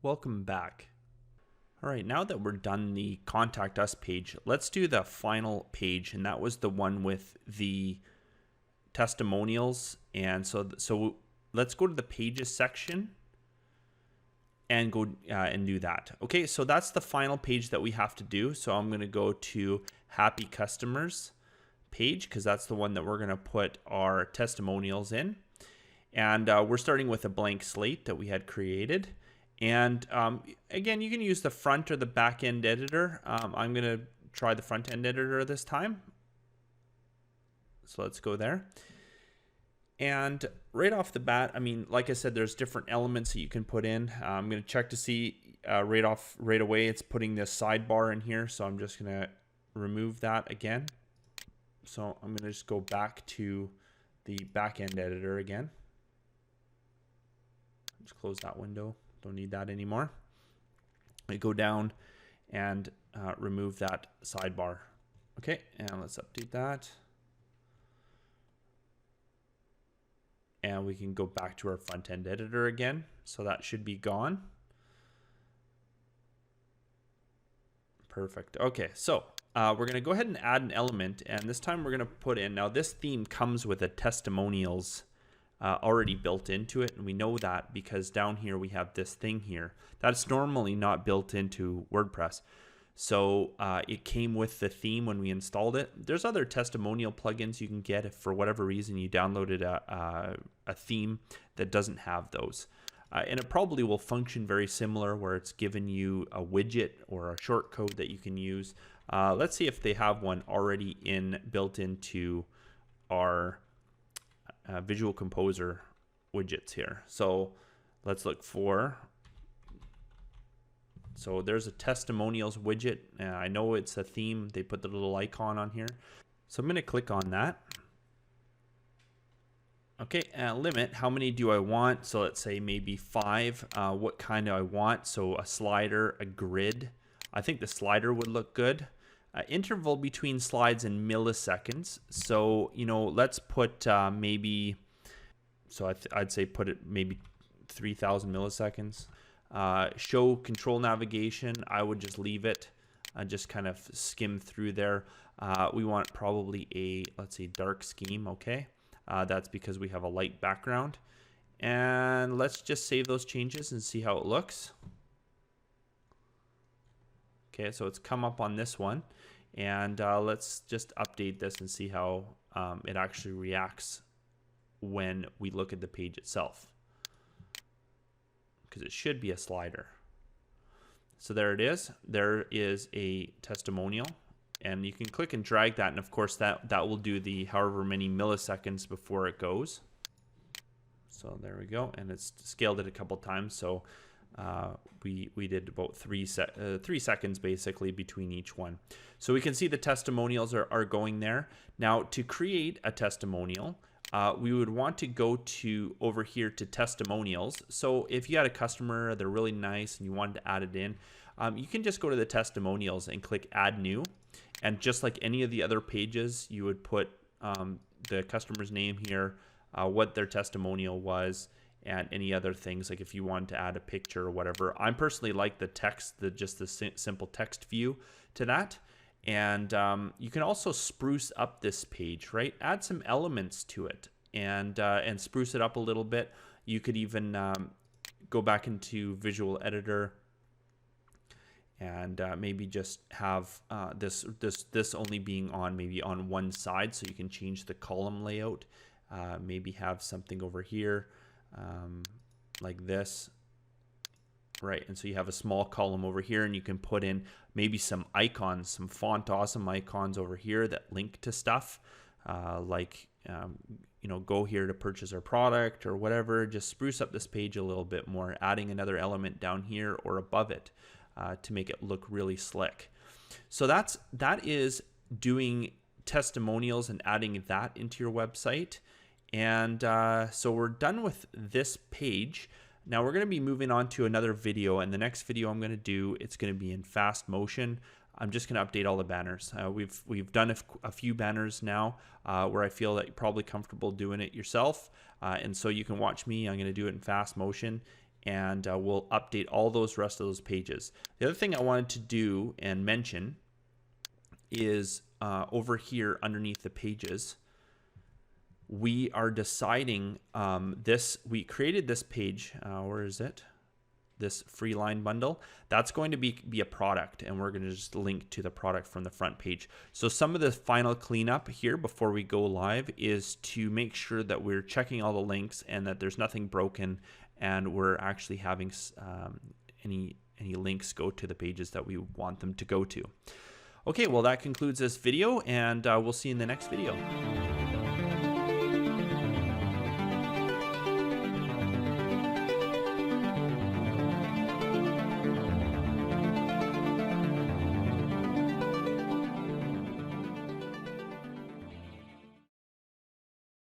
Welcome back. All right, now that we're done the Contact Us page, let's do the final page, and that was the one with the testimonials. And so let's go to the Pages section and go and do that. Okay, so that's the final page that we have to do. So I'm going to go to Happy Customers page because that's the one that we're going to put our testimonials in. And we're starting with a blank slate that we had created. And again, you can use the front or the back end editor. I'm going to try the front end editor this time. So let's go there. And right off the bat, I mean, like I said, there's different elements that you can put in. I'm going to check to see right away. It's putting this sidebar in here. So I'm just going to remove that again. So I'm going to just go back to the back end editor again. Just close that window. Don't need that anymore. I go down and remove that sidebar. Okay, and let's update that. And we can go back to our front end editor again. So that should be gone. Perfect. Okay, so we're going to go ahead and add an element. And this time we're going to put in, now this theme comes with a testimonials already built into it, and we know that because down here we have this thing here that's normally not built into WordPress. So it came with the theme when we installed it. There's other testimonial plugins you can get if for whatever reason you downloaded a theme that doesn't have those. And it probably will function very similar where it's given you a widget or a shortcode that you can use. Let's see if they have one already built into our Visual Composer widgets here. So let's look for, so there's a testimonials widget. I know it's a theme. They put the little icon on here. So I'm going to click on that. Okay, limit, how many do I want? So let's say maybe 5. What kind do I want? So a slider, a grid. I think the slider would look good. Interval between slides in milliseconds. So, you know, let's put maybe, so I'd say put it maybe 3,000 milliseconds. Show control navigation, I would just leave it. Just kind of skim through there. We want probably a, let's say, dark scheme, okay? That's because we have a light background. And let's just save those changes and see how it looks. Okay, so it's come up on this one, and let's just update this and see how it actually reacts when we look at the page itself, because it should be a slider. So there it is. There is a testimonial, and you can click and drag that, and of course that will do the however many milliseconds before it goes. So there we go, and it's scaled it a couple times. So we did about 3 seconds basically between each one. So we can see the testimonials are going there. Now to create a testimonial, we would want to go over here to testimonials. So if you had a customer, they're really nice and you wanted to add it in, you can just go to the testimonials and click add new. And just like any of the other pages, you would put the customer's name here, what their testimonial was, and any other things, like if you want to add a picture or whatever. I personally like the text, just the simple text view to that. And you can also spruce up this page, right? Add some elements to it and spruce it up a little bit. You could even go back into Visual Editor and maybe just have this only being on maybe on one side, so you can change the column layout. Maybe have something over here like this, right? And so you have a small column over here, and you can put in maybe some icons, some font awesome icons over here that link to stuff, like you know, go here to purchase our product or whatever. Just spruce up this page a little bit more, adding another element down here or above it to make it look really slick. So that is doing testimonials and adding that into your website. And so we're done with this page. Now we're going to be moving on to another video, and the next video I'm going to do, it's going to be in fast motion. I'm just going to update all the banners. We've done a few banners now where I feel that you're probably comfortable doing it yourself, and so you can watch me. I'm going to do it in fast motion, and we'll update all those rest of those pages. The other thing I wanted to do and mention is over here underneath the pages, we are deciding we created this page. Where is it? This free line bundle. That's going to be a product, and we're going to just link to the product from the front page. So some of the final cleanup here before we go live is to make sure that we're checking all the links and that there's nothing broken, and we're actually having any links go to the pages that we want them to go to. Okay, well, that concludes this video, and we'll see you in the next video.